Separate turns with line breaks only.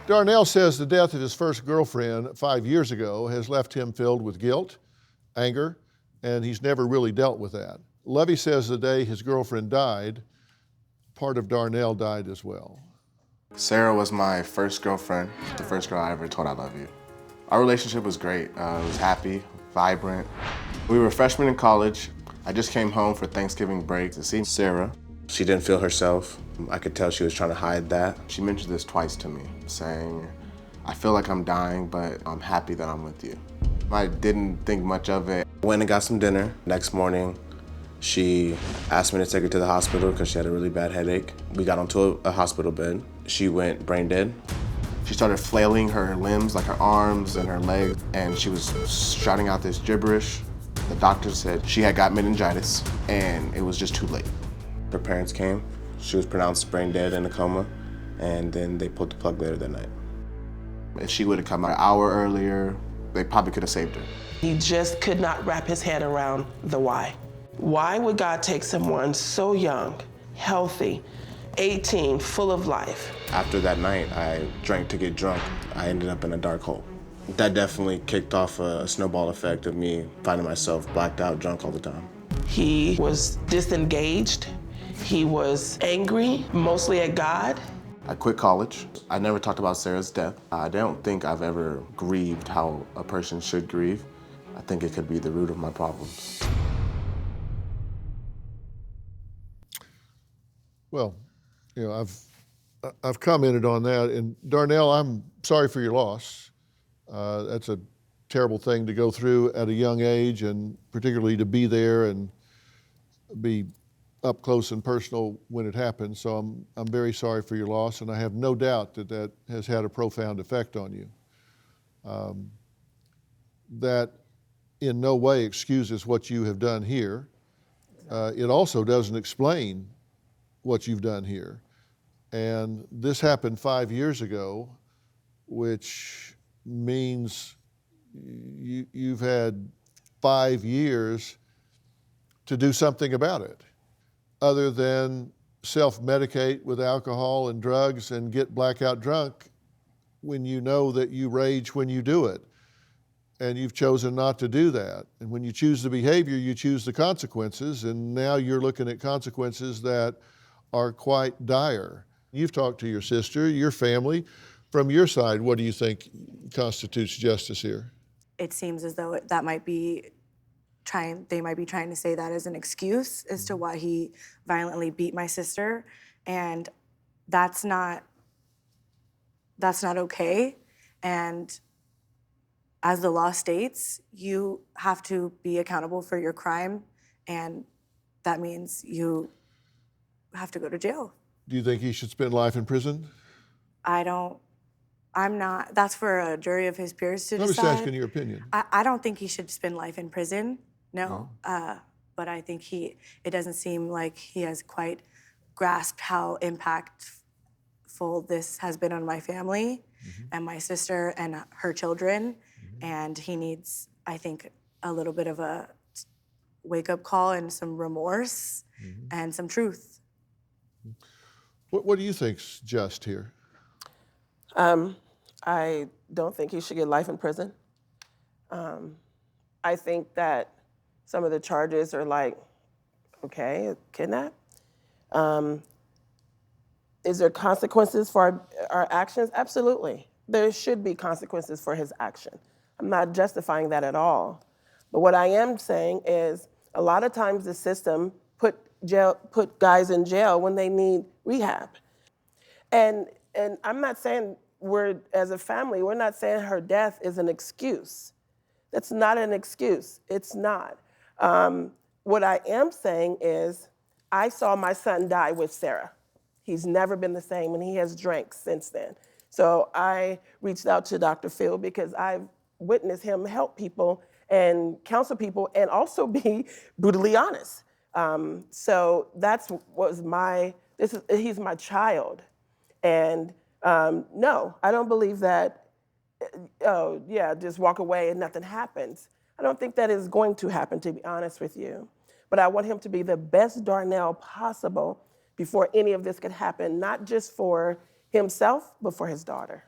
Darnell says the death of his first girlfriend 5 years ago has left him filled with guilt, anger, and he's never really dealt with that. Lovey says the day his girlfriend died, part of Darnell died as well.
Sara was my first girlfriend, the first girl I ever told I love you. Our relationship was great. It was happy, vibrant. We were freshmen in college. I just came home for Thanksgiving break to see Sara. She didn't feel herself. I could tell she was trying to hide that. She mentioned this twice to me, saying, I feel like I'm dying, but I'm happy that I'm with you. I didn't think much of it. Went and got some dinner. Next morning, she asked me to take her to the hospital because she had a really bad headache. We got onto a hospital bed. She went brain dead. She started flailing her limbs, like her arms and her legs, and she was shouting out this gibberish. The doctor said she had got meningitis, and it was just too late. Her parents came. She was pronounced brain dead in a coma, and then they pulled the plug later that night. If she would have come an hour earlier, they probably could have saved her.
He just could not wrap his head around the why. Why would God take someone so young, healthy, 18, full of life?
After that night, I drank to get drunk. I ended up in a dark hole. That definitely kicked off a snowball effect of me finding myself blacked out, drunk all the time.
He was disengaged. He was angry, mostly at God.
I quit college. I never talked about Sara's death. I don't think I've ever grieved how a person should grieve. I think it could be the root of my problems.
Well, you know, I've commented on that, and Darnell, I'm sorry for your loss. That's a terrible thing to go through at a young age, and particularly to be there and be up close and personal when it happened. So I'm very sorry for your loss, and I have no doubt that that has had a profound effect on you. That in no way excuses what you have done here. It also doesn't explain what you've done here. And this happened 5 years ago, which means you've had 5 years to do something about it, other than self-medicate with alcohol and drugs and get blackout drunk when you know that you rage when you do it. And you've chosen not to do that. And when you choose the behavior, you choose the consequences, and now you're looking at consequences that are quite dire. You've talked to your sister, your family. From your side, what do you think constitutes justice here?
It seems as though they might be trying to say that as an excuse as to why he violently beat my sister, and that's not okay. And as the law states, you have to be accountable for your crime, and that means you have to go to jail.
Do you think he should spend life in prison?
That's for a jury of his peers to decide.
I'm just asking your opinion.
I don't think he should spend life in prison, no. But I think it doesn't seem like he has quite grasped how impactful this has been on my family and my sister and her children. And he needs, I think, a little bit of a wake-up call and some remorse and some truth.
What do you think's just here?
I don't think he should get life in prison. I think that some of the charges are like, okay, kidnap. Is there consequences for our actions? Absolutely. There should be consequences for his action. I'm not justifying that at all. But what I am saying is a lot of times the system put guys in jail when they need rehab. And I'm not saying as a family, we're not saying her death is an excuse. That's not an excuse. It's not. What I am saying is I saw my son die with Sara. He's never been the same, and he has drank since then. So I reached out to Dr. Phil because I've witnessed him help people and counsel people and also be brutally honest. So he's my child. And no, I don't believe that, just walk away and nothing happens. I don't think that is going to happen, to be honest with you. But I want him to be the best Darnell possible before any of this could happen, not just for himself, but for his daughter.